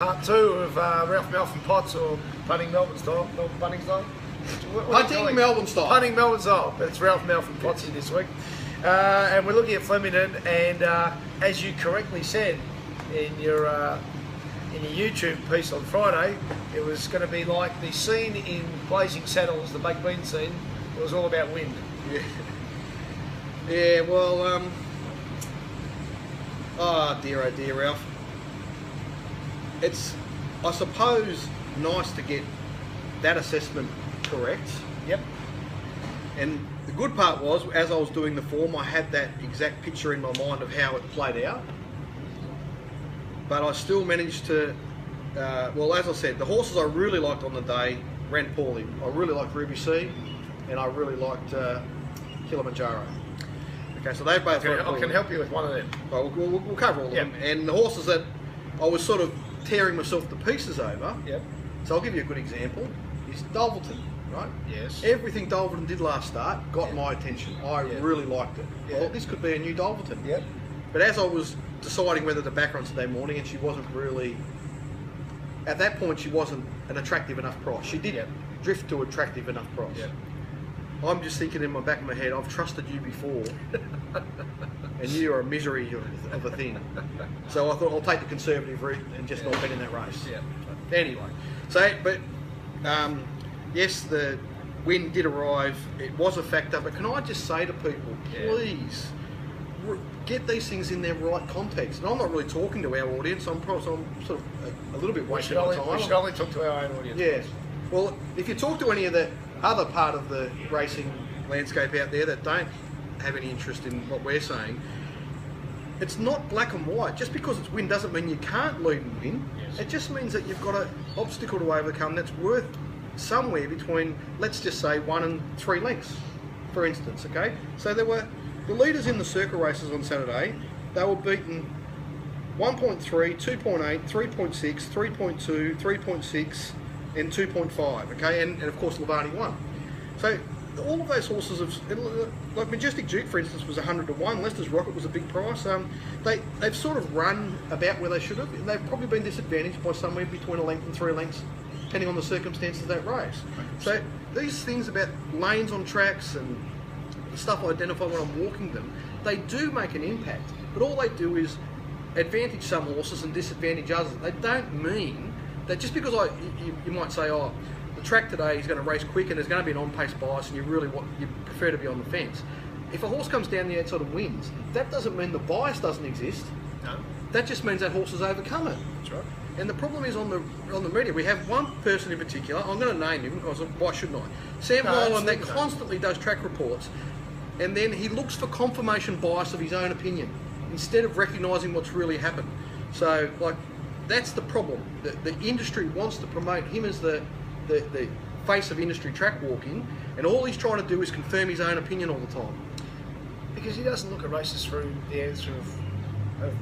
Part two of Ralph Melbourne Potts, or punting Melbourne style, punting style. Punting Melbourne style. Punting Melbourne style. It's Ralph Melbourne Potts this week, and we're looking at Flemington. And as you correctly said in your YouTube piece on Friday, it was going to be like the scene in Blazing Saddles, the baked bean scene. It was all about wind. Yeah. Yeah. Well. Oh dear, Ralph. It's, I suppose, nice to get that assessment correct. Yep. And the good part was, as I was doing the form, I had that exact picture in my mind of how it played out. But I still managed to, well, as I said, the horses I really liked on the day ran poorly. I really liked Ruby C, and I really liked Kilimanjaro. Okay, so they both ran poorly. I can help you with one of them. Well, we'll cover all of them. And the horses that I was sort of tearing myself to pieces over. Yep. So I'll give you a good example. Is Dulverton, right? Yes. Everything Dulverton did last start got my attention. I really liked it. Yeah. I thought this could be a new Dulverton. Yep. But as I was deciding whether to back her on Saturday morning, and she wasn't really, at that point, she wasn't an attractive enough price. She did drift to attractive enough price. Yep. I'm just thinking in my back of my head, I've trusted you before, and you are a misery of a thing. So I thought I'll take the conservative route and just not bet in that race. Yeah. Anyway, so but yes, the wind did arrive. It was a factor, but can I just say to people, please get these things in their right context. And I'm not really talking to our audience. I'm sort of a little bit wasting my time. We should only talk to our own audience. Yeah. Well, if you talk to any of the other part of the racing landscape out there that don't have any interest in what we're saying, it's not black and white. Just because it's wind doesn't mean you can't lead and win. Yes. It just means that you've got an obstacle to overcome that's worth somewhere between, let's just say, 1 and 3 lengths, for instance. Okay, so there were the leaders in the circle races on Saturday. They were beaten 1.3, 2.8, 3.6, 3.2, 3.6 and 2.5, okay, and of course Lavani won. So all of those horses have, like Majestic Duke, for instance, was 100 to 1. Leicester's Rocket was a big price. They've sort of run about where they should have. They've probably been disadvantaged by somewhere between a length and 3 lengths, depending on the circumstances of that race. So these things about lanes on tracks and stuff I identify when I'm walking them, they do make an impact. But all they do is advantage some horses and disadvantage others. They don't mean that just because you might say, oh, the track today is going to race quick and there's going to be an on-pace bias and you prefer to be on the fence. If a horse comes down the outside and wins, that doesn't mean the bias doesn't exist. No. That just means that horse has overcome it. That's right. And the problem is on the media, we have one person in particular, I'm going to name him, because why shouldn't I? Sam Hyland, that constantly does track reports, and then he looks for confirmation bias of his own opinion, instead of recognising what's really happened. So, like, that's the problem. The industry wants to promote him as the face of industry track walking, and all he's trying to do is confirm his own opinion all the time. Because he doesn't look at races through the answer of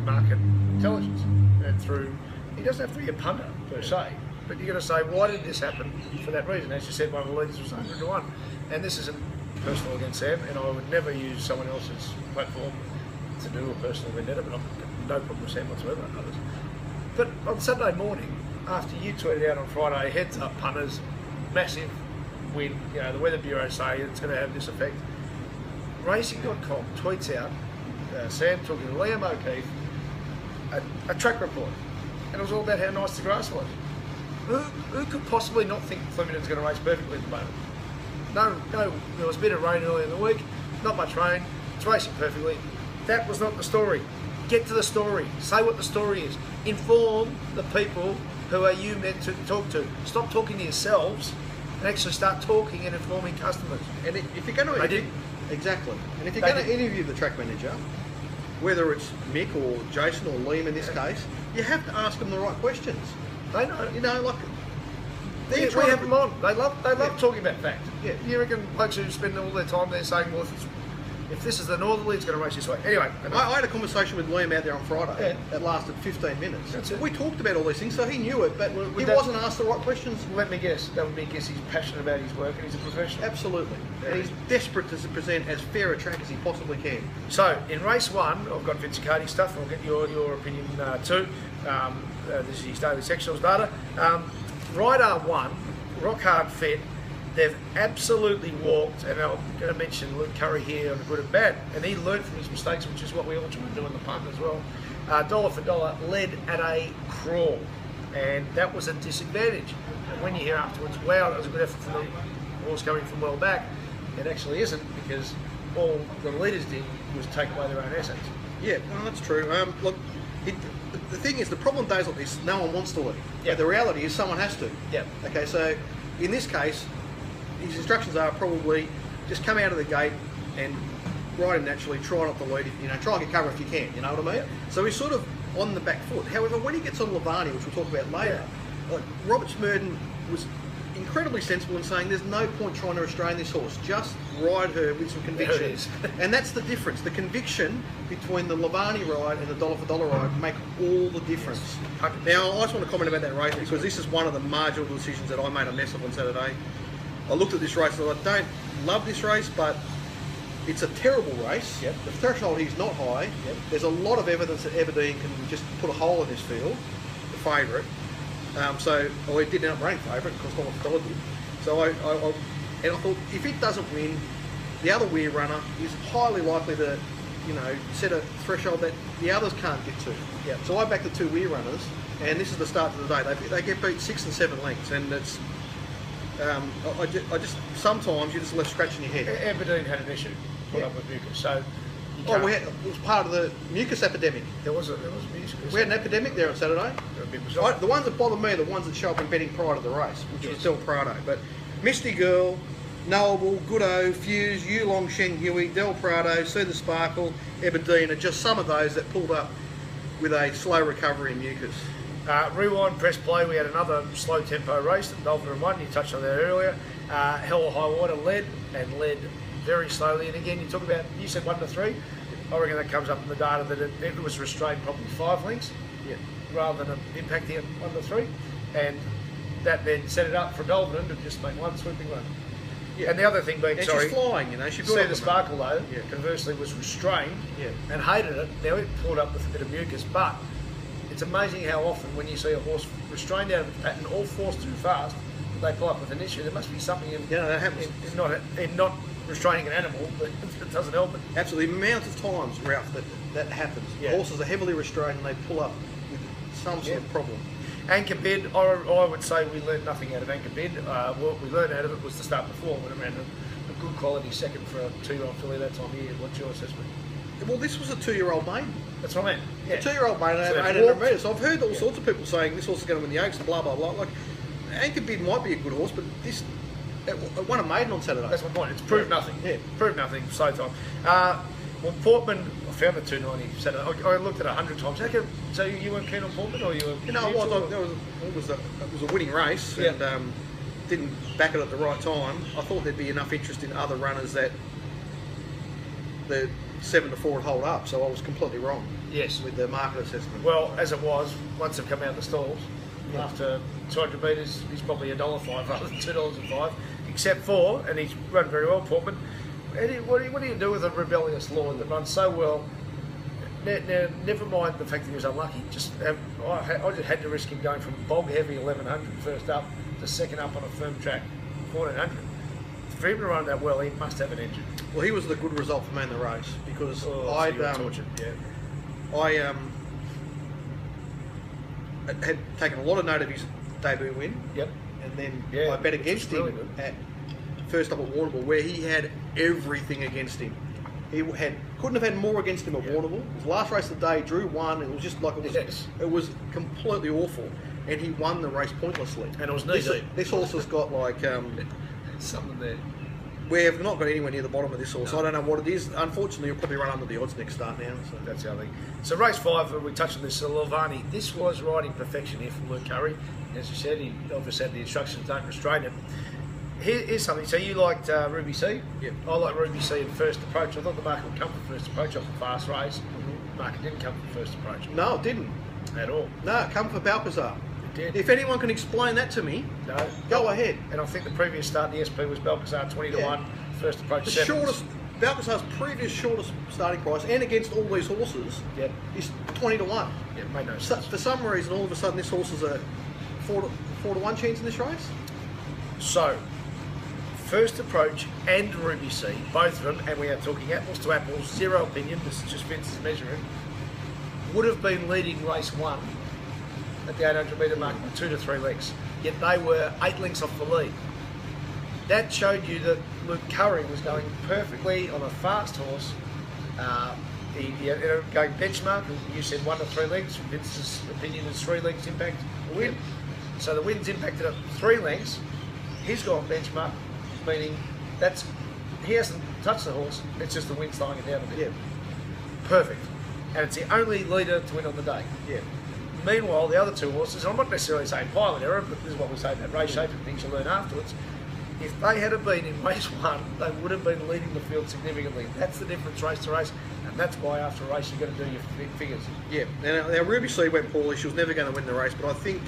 market intelligence, and through, he doesn't have to be a punter per se, but you're going to say, why did this happen? For that reason. As you said, one of the leaders was 100 to 1, and this isn't personal against Sam, and I would never use someone else's platform to do a personal vendetta, but I've got no problem with Sam whatsoever and others. But on Saturday morning, after you tweeted out on Friday, heads up punters, massive win, you know, the Weather Bureau say it's going to have this effect. Racing.com tweets out, Sam talking to Liam O'Keefe, a track report, and it was all about how nice the grass was. Who could possibly not think Flemington's going to race perfectly at the moment? No, there was a bit of rain earlier in the week, not much rain, it's racing perfectly. That was not the story. Get to the story. Say what the story is. Inform the people who are you meant to talk to. Stop talking to yourselves and actually start talking and informing customers. And if you're going to exactly, and if you're going to interview the track manager, whether it's Mick or Jason or Liam in this case, you have to ask them the right questions. They know. You know, like we have them on. They love talking about fact. Yeah. You reckon blokes who spend all their time there saying, well, if this is the northerly, it's going to race this way. Anyway, I had a conversation with Liam out there on Friday that lasted 15 minutes. That's it. We talked about all these things, so he knew it, but he wasn't asked the right questions. Let me guess. That would be he's passionate about his work and he's a professional. Absolutely. And he's desperate to present as fair a track as he possibly can. So, in race 1, I've got Vince Cardi stuff. I'll get your opinion too. this is his daily sectionals data. Rider 1, rock hard fit. They've absolutely walked, and I'm going to mention Luke Curry here on the good and bad, and he learned from his mistakes, which is what we all try to do in the punt as well. Dollar for dollar led at a crawl, and that was a disadvantage. And when you hear afterwards, wow, that was a good effort from the horse coming from well back, it actually isn't, because all the leaders did was take away their own assets. Yeah, no, that's true. Look, the thing is, the problem days like this, no one wants to lead. Yeah. The reality is someone has to. Yeah. Okay, so in this case, his instructions are probably just come out of the gate and ride him naturally, try not to lead, try and get cover if you can, you know what I mean? Yeah. So he's sort of on the back foot. However, when he gets on Lavani, which we'll talk about later, like Robert Smurden was incredibly sensible in saying there's no point trying to restrain this horse, just ride her with some conviction. There it is. And that's the difference. The conviction between the Lavani ride and the dollar for dollar ride make all the difference. Yes. Now, I just want to comment about that race because this is one of the marginal decisions that I made a mess of on Saturday. I looked at this race and I don't love this race, but it's a terrible race. Yep. The threshold here is not high. Yep. There's a lot of evidence that Aberdeen can just put a hole in this field, the favourite. It didn't end up running favourite because Dollar for Dollar did. So I thought if it doesn't win, the other Weir runner is highly likely to, set a threshold that the others can't get to. Yep. So I backed the two Weir runners, and this is the start of the day. They get beat 6 and 7 lengths, and it's. I just sometimes you're just left scratching your head. Aberdeen had an issue put up with mucus, so it was part of the mucus epidemic. There was mucus. We had an epidemic there on Saturday. The ones that bother me are the ones that show up in betting prior to the race, which is Del Prado. But Misty Girl, Knowable, Goodo, Fuse, Yulong Sheng Huey, Del Prado, See the Sparkle, Aberdeen are just some of those that pulled up with a slow recovery in mucus. Rewind, press play, we had another slow tempo race that Dolphin won, you touched on that earlier. Hell or High Water led very slowly, and again you said 1 to 3, I reckon that comes up in the data that it was restrained probably 5 lengths rather than impacting it 1 to 3, and that then set it up for Dolphin to just make one swooping run. Yeah. And the other thing being, she's flying, she See the Sparkle though, conversely was restrained and hated it. Now it pulled up with a bit of mucus, but it's amazing how often when you see a horse restrained out of its pattern or forced too fast, they pull up with an issue. There must be something that happens. in not restraining an animal, but it doesn't help it. Absolutely, the amount of times, Ralph, that happens. Yeah. Horses are heavily restrained and they pull up with some sort of problem. Anchor Bid, I would say we learned nothing out of Anchor Bid. What we learned out of it was the start before, when it ran a good quality second for a 2-year-old filly that time of year. What's your assessment? Well, this was a 2-year-old maiden. That's what I mean. Yeah. A 2-year-old maiden over 800 metres. I've heard all sorts of people saying this horse is going to win the Oaks and blah, blah, blah. Like, Anchor Bid might be a good horse, but it won a maiden on Saturday. That's my point. It's proved nothing. Yeah. Proved nothing, slow time. Well, Portman, I found the 290 Saturday. I looked at it 100 times. So you weren't keen on Portman, or you were? It was a winning race, and didn't back it at the right time. I thought there'd be enough interest in other runners that the 7 to 4 would hold up. So I was completely wrong. Yes, with the market assessment. Well, as it was, once they've come out of the stalls, after 200 metres, he's probably $1.05 rather than $2.05. Except for, and he's run very well, Portman. What do you do with a rebellious Lord that runs so well? Now, never mind the fact that he was unlucky. I just had to risk him going from bog heavy 1100 first up to second up on a firm track 1400. For him to run that well, he must have an engine. Well, he was the good result for me in the race because I had taken a lot of note of his debut win. Yep. And then I bet against him at first up at Warrnambool, where he had everything against him. Couldn't have had more against him at Warrnambool. His last race of the day, Drew won. It was just like it was completely awful, and he won the race pointlessly. And it was knee deep. This horse has got like something there. We have not got anywhere near the bottom of this horse. No. I don't know what it is. Unfortunately, he'll probably run under the odds next start now. So that's the other thing. So race 5, we touched on this. Lavani. This was riding perfection here from Luke Curry. As you said, he obviously had the instructions, don't restrain it. Here's something. So you liked Ruby C? Yeah. I like Ruby C in first approach. I thought the market would come for first approach off a fast race. Mm-hmm. The market didn't come for first approach. No, it didn't. At all. No, it come for Balcazar. It did. If anyone can explain that to me, go ahead. And I think the previous start in the SP was Balcazar 20 to 1, first approach the 7. shortest Balcazar's previous shortest starting price, and against all these horses, Yep. is 20 to 1. Yeah, made no So, sense. for some reason, all of a sudden, this horse is a 4 to 1 chance in this race. So, First Approach and Ruby Sea, both of them, and we are talking apples to apples, zero opinion, this is just Vince's measuring, would have been leading race 1 at the 800 metre mark by 2 to 3 lengths, yet they were 8 lengths off the lead. That showed you that Luke Curry was going perfectly on a fast horse. He ended up going benchmark, and you said 1 to 3 lengths. Vince's opinion is 3 lengths impact the win. So the win's impacted at 3 lengths. He's gone benchmark, meaning he hasn't touched the horse. It's just the wind slowing it down a bit. Yeah. Perfect, and it's the only leader to win on the day. Yeah. Meanwhile, the other 2 horses, I'm not necessarily saying pilot error, but this is what we say about race shape and things you learn afterwards. If they had been in race 1, they would have been leading the field significantly. That's the difference race to race, and that's why after a race you've got to do your figures. Yeah. Now Ruby Sea went poorly. She was never going to win the race, but I think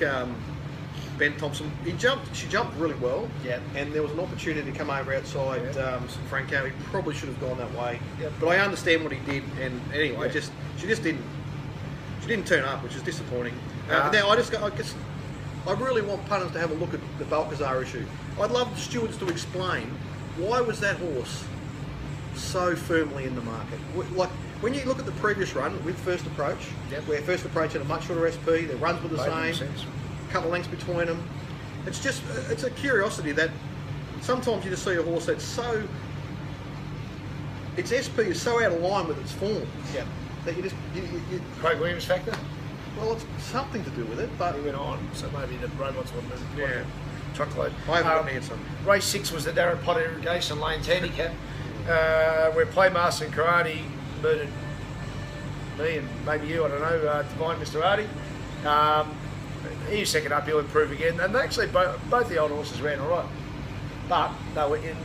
Ben Thompson, she jumped really well. Yeah. And there was an opportunity to come over outside Franco. He probably should have gone that way. Yeah. But I understand what he did, and anyway, Yeah. she just didn't turn up, which is disappointing. Uh, Now I really want punters to have a look at the Balcazar issue. I'd love the stewards to explain why was that horse so firmly in the market. Like when you look at the previous run with First Approach, Yep. where First Approach had a much shorter SP, their runs were the Made no same, sense. a couple of lengths between them. It's a curiosity that sometimes you just see a horse that's so, its SP is so out of line with its form Yeah. that you Craig Williams factor? well, it's something to do with it, but He went on, so maybe the robots were moving. Truckload. I haven't got an answer. Race 6 was the Darren Potter Irrigation Lanes handicap, where Playmaster and Karate murdered me and maybe you, I don't know, Divine Mr. Artie. He's second up, he'll improve again. And actually, both the old horses ran all right, but they were in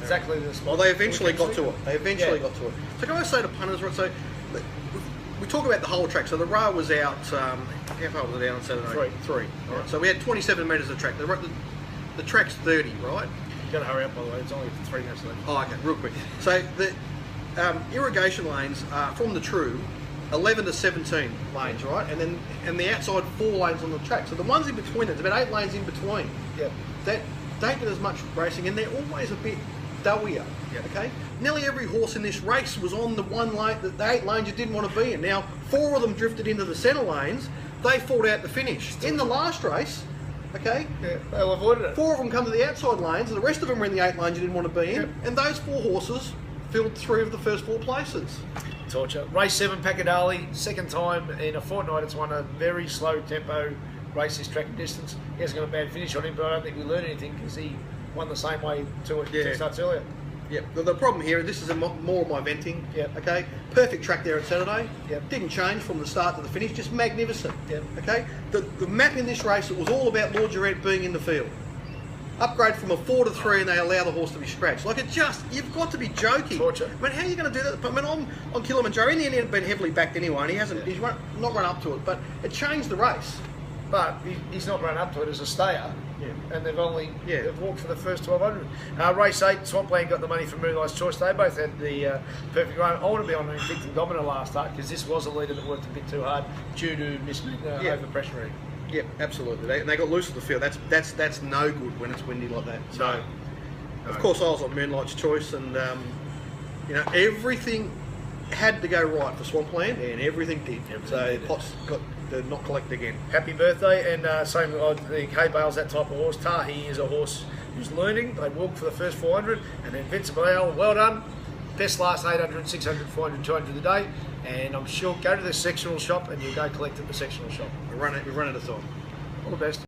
exactly the spot. Well, they eventually got to it. Yeah. Got to it. So can I say to punters, right? So we talk about the whole track. So the Ra was out. How far was it out on Saturday? 3. All right. So we had 27 metres of track. The track's 30, right? You've got to hurry up, by the way. It's only 3 minutes left. Oh, okay. Real quick. So the irrigation lanes are from the true 11 to 17 lanes, right? And the outside 4 lanes on the track. So the ones in between, there's about 8 lanes in between. Yep. That don't get as much racing, and they're always a bit doughier. Yep. Okay. Nearly every horse in this race was on the 1 lane, the 8 lanes you didn't want to be in. Now 4 of them drifted into the centre lanes. They fought out the finish. In the last race, okay, Yeah, they'll avoided it. 4 of them come to the outside lanes, and the rest of them were in the 8 lanes you didn't want to be in. Yep. And those 4 horses filled 3 of the first 4 places. Torture. Race 7, Pacadali, second time in a fortnight it's won a very slow tempo race this track and distance. He hasn't got a bad finish on him, but I don't think we learned anything because he won the same way 2 starts earlier. Yep. The problem here, this is more of my venting. Yep. Okay. Perfect track there at Saturday. Yep. Didn't change from the start to the finish. Just magnificent. Yep. Okay. The map in this race, it was all about Lord Durant being in the field. Upgrade from a 4 to 3, and they allow the horse to be scratched. Like you've got to be joking. Torture. I mean, how are you going to do that? I mean, on Kilimanjaro, in the end, he'd been heavily backed anyway, and he's not run up to it. But it changed the race. But he's not run up to it as a stayer, and they've walked for the first 1200. Race 8, Swampland got the money from Moonlight's Choice. They both had the perfect run. I want to be on Victim Domino last start because this was a leader that worked a bit too hard due to over pressuring. Yep, absolutely. They got loose of the field. That's no good when it's windy like that. So, No. of course, I was on Moonlight's Choice, and everything had to go right for Swampland, and everything did. So Potts got the not collect again. Happy birthday, and same the K-Bale's that type of horse. Tahi is a horse who's learning. They walked for the first 400, and then Invincible, well done. Best last 800, 600, 400, 200 a day. And I'm sure go to the sectional shop and you'll go collect at the sectional shop. We've run out of time. All the best.